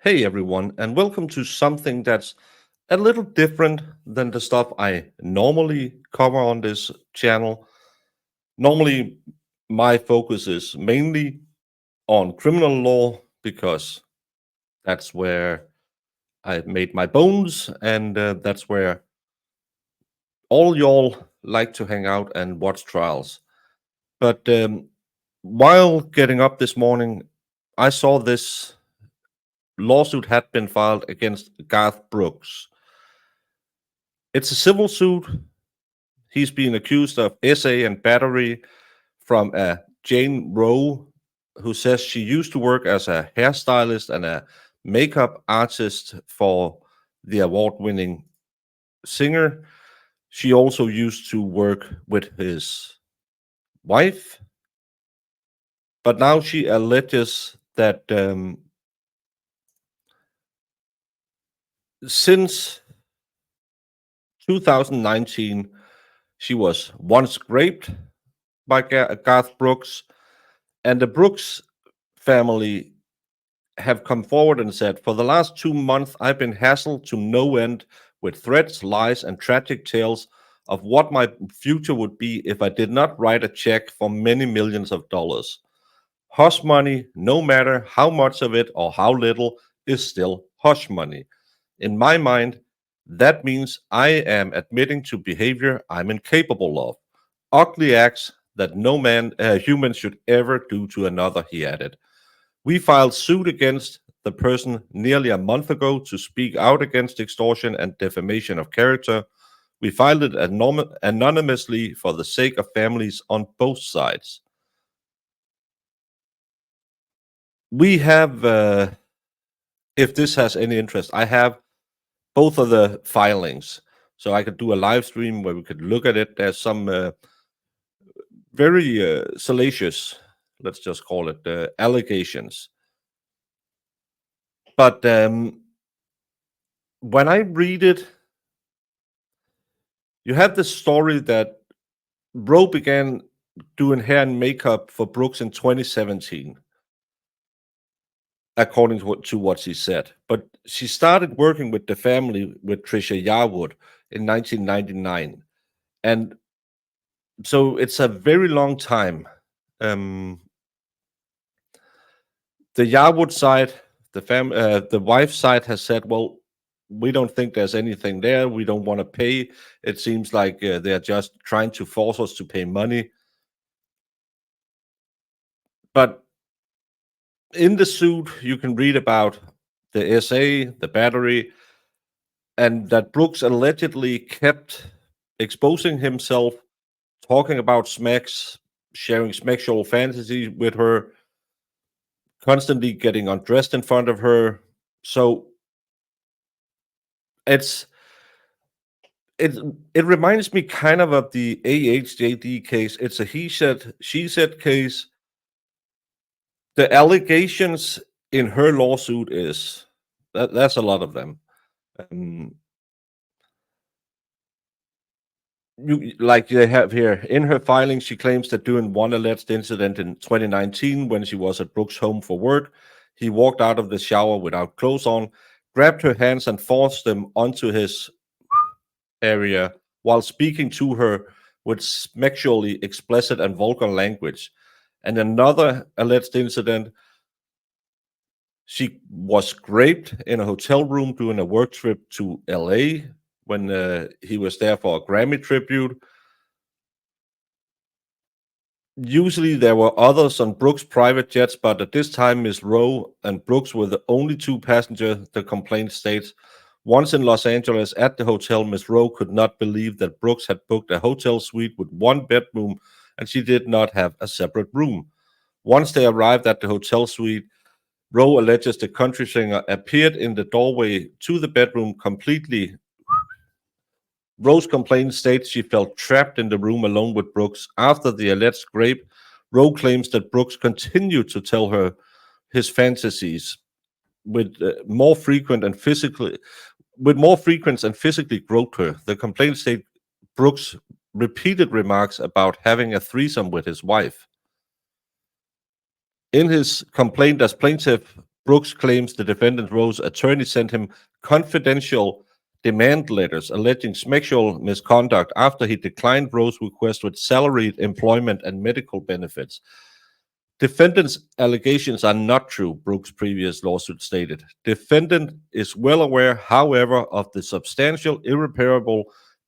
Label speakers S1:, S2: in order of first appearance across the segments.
S1: Hey everyone, and welcome to something that's a little different than the stuff I normally cover on this channel. Normally, my focus is mainly on criminal law because that's where I made my bones, and that's where all y'all like to hang out and watch trials. But while getting up this morning, I saw this lawsuit had been filed against Garth Brooks. It's a civil suit. He's being accused of SA and battery from a Jane Rowe who says she used to work as a hairstylist and a makeup artist for the award winning singer. She also used to work with his wife, but now she alleges that since 2019, she was once raped by Garth Brooks, and the Brooks family have come forward and said, for the last 2 months, I've been hassled to no end with threats, lies, and tragic tales of what my future would be if I did not write a check for many millions of dollars. Hush money, no matter how much of it or how little, is still hush money. In my mind, that means I am admitting to behavior I'm incapable of. Ugly acts that no human should ever do to another, he added. We filed suit against the person nearly a month ago to speak out against extortion and defamation of character. We filed it anonymously for the sake of families on both sides. We have, if this has any interest, I have both of the filings. So I could do a live stream where we could look at it. There's some very salacious, let's just call it, allegations. But when I read it, you have the story that Rowe began doing hair and makeup for Brooks in 2017, according to what she said. But she started working with the family with Trisha Yarwood in 1999. And so it's a very long time. The Yarwood side, the wife's side has said, well, we don't think there's anything there. We don't want to pay. It seems like they're just trying to force us to pay money. But in the suit, you can read about the SA, the battery, and that Brooks allegedly kept exposing himself, talking about smacks, sharing smeksual fantasies with her, constantly getting undressed in front of her. So it it reminds me kind of the AHJD case. It's a he said she said case. The allegations in her lawsuit is that's a lot of them. Um, like they have here in her filing, she claims that during one alleged incident in 2019, when she was at Brooks' home for work, he walked out of the shower without clothes on, grabbed her hands and forced them onto his area while speaking to her with sexually explicit and vulgar language. And another alleged incident, she was raped in a hotel room during a work trip to LA when he was there for a Grammy tribute. Usually there were others on Brooks' private jets, but at this time, Ms. Rowe and Brooks were the only two passengers, the complaint states. Once in Los Angeles at the hotel, Ms. Rowe could not believe that Brooks had booked a hotel suite with one bedroom and she did not have a separate room. Once they arrived at the hotel suite, Rowe alleges the country singer appeared in the doorway to the bedroom completely. Rowe's complaint states she felt trapped in the room alone with Brooks. After the alleged Grape, Rowe claims that Brooks continued to tell her his fantasies with more frequent and physically groped her. The complaint states Brooks' repeated remarks about having a threesome with his wife. In his complaint as plaintiff, Brooks claims the defendant Rose's attorney sent him confidential demand letters alleging smeksual misconduct after he declined Rose's request with salaried employment and medical benefits. Defendant's allegations are not true, Brooks' previous lawsuit stated. Defendant is well aware, however, of the substantial, irreparable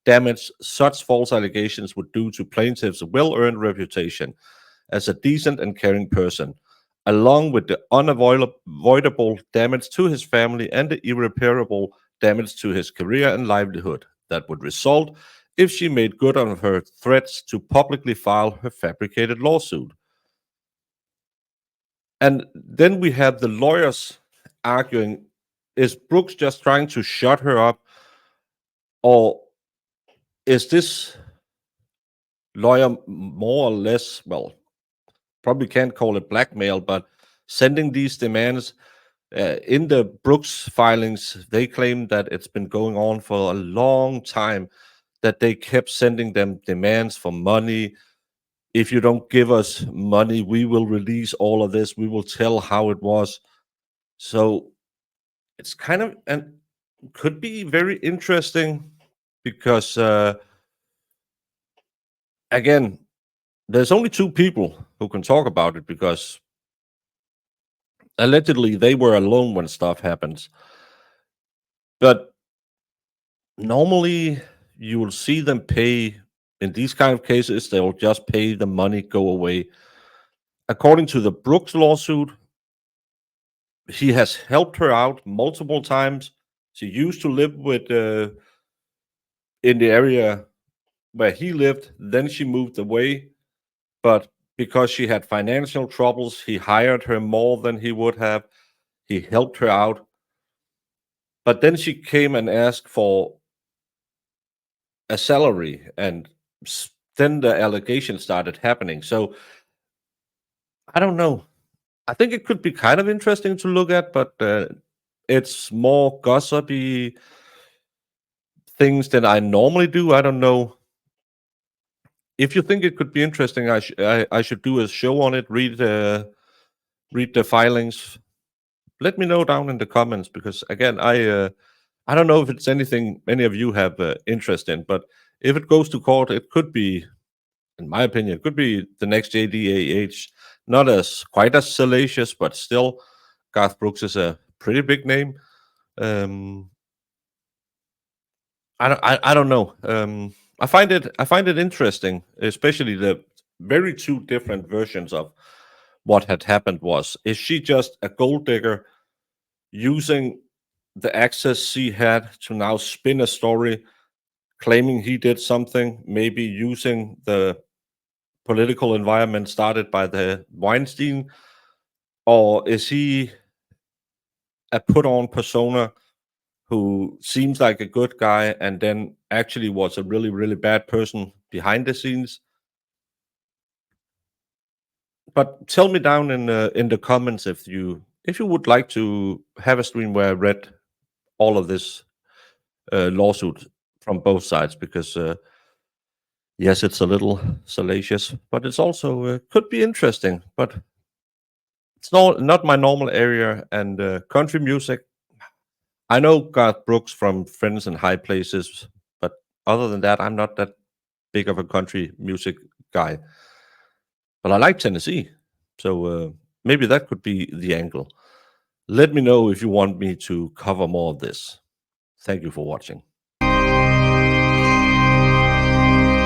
S1: damage such false allegations would do to plaintiff's well-earned reputation as a decent and caring person, along with the unavoidable damage to his family and the irreparable damage to his career and livelihood that would result if she made good on her threats to publicly file her fabricated lawsuit. And then we have the lawyers arguing, is Brooks just trying to shut her up? Or is this lawyer more or less, well, probably can't call it blackmail, but sending these demands in the Brooks filings, they claim that it's been going on for a long time, that they kept sending them demands for money. If you don't give us money, we will release all of this. We will tell how it was. So it's kind of, and could be very interesting because, again, there's only two people who can talk about it because allegedly they were alone when stuff happens. But normally you will see them pay. In these kind of cases, they will just pay the money, go away. According to the Brooks lawsuit, he has helped her out multiple times. She used to live with in the area where he lived. Then she moved away, but because she had financial troubles, he hired her more than he would have. He helped her out. But then she came and asked for a salary, and then the allegations started happening. So I don't know. I think it could be kind of interesting to look at, but it's more gossipy things than I normally do. I don't know. If you think it could be interesting, I should do a show on it. Read the filings. Let me know down in the comments because again, I don't know if it's anything many of you have interest in, but if it goes to court, it could be, in my opinion, it could be the next JDAH. Not as quite as salacious, but still, Garth Brooks is a pretty big name. I don't know. I find it interesting, especially the very two different versions of what had happened. Is she just a gold digger using the access she had to now spin a story, claiming he did something, maybe using the political environment started by the Weinstein, or is he a put-on persona who seems like a good guy and then actually was a really, really bad person behind the scenes? But tell me down in the comments if you would like to have a stream where I read all of this lawsuit from both sides, because yes, it's a little salacious, but it's also could be interesting. But it's not my normal area. And country music, I know Garth Brooks from Friends in High Places, but other than that, I'm not that big of a country music guy. But I like Tennessee, so maybe that could be the angle. Let me know if you want me to cover more of this. Thank you for watching.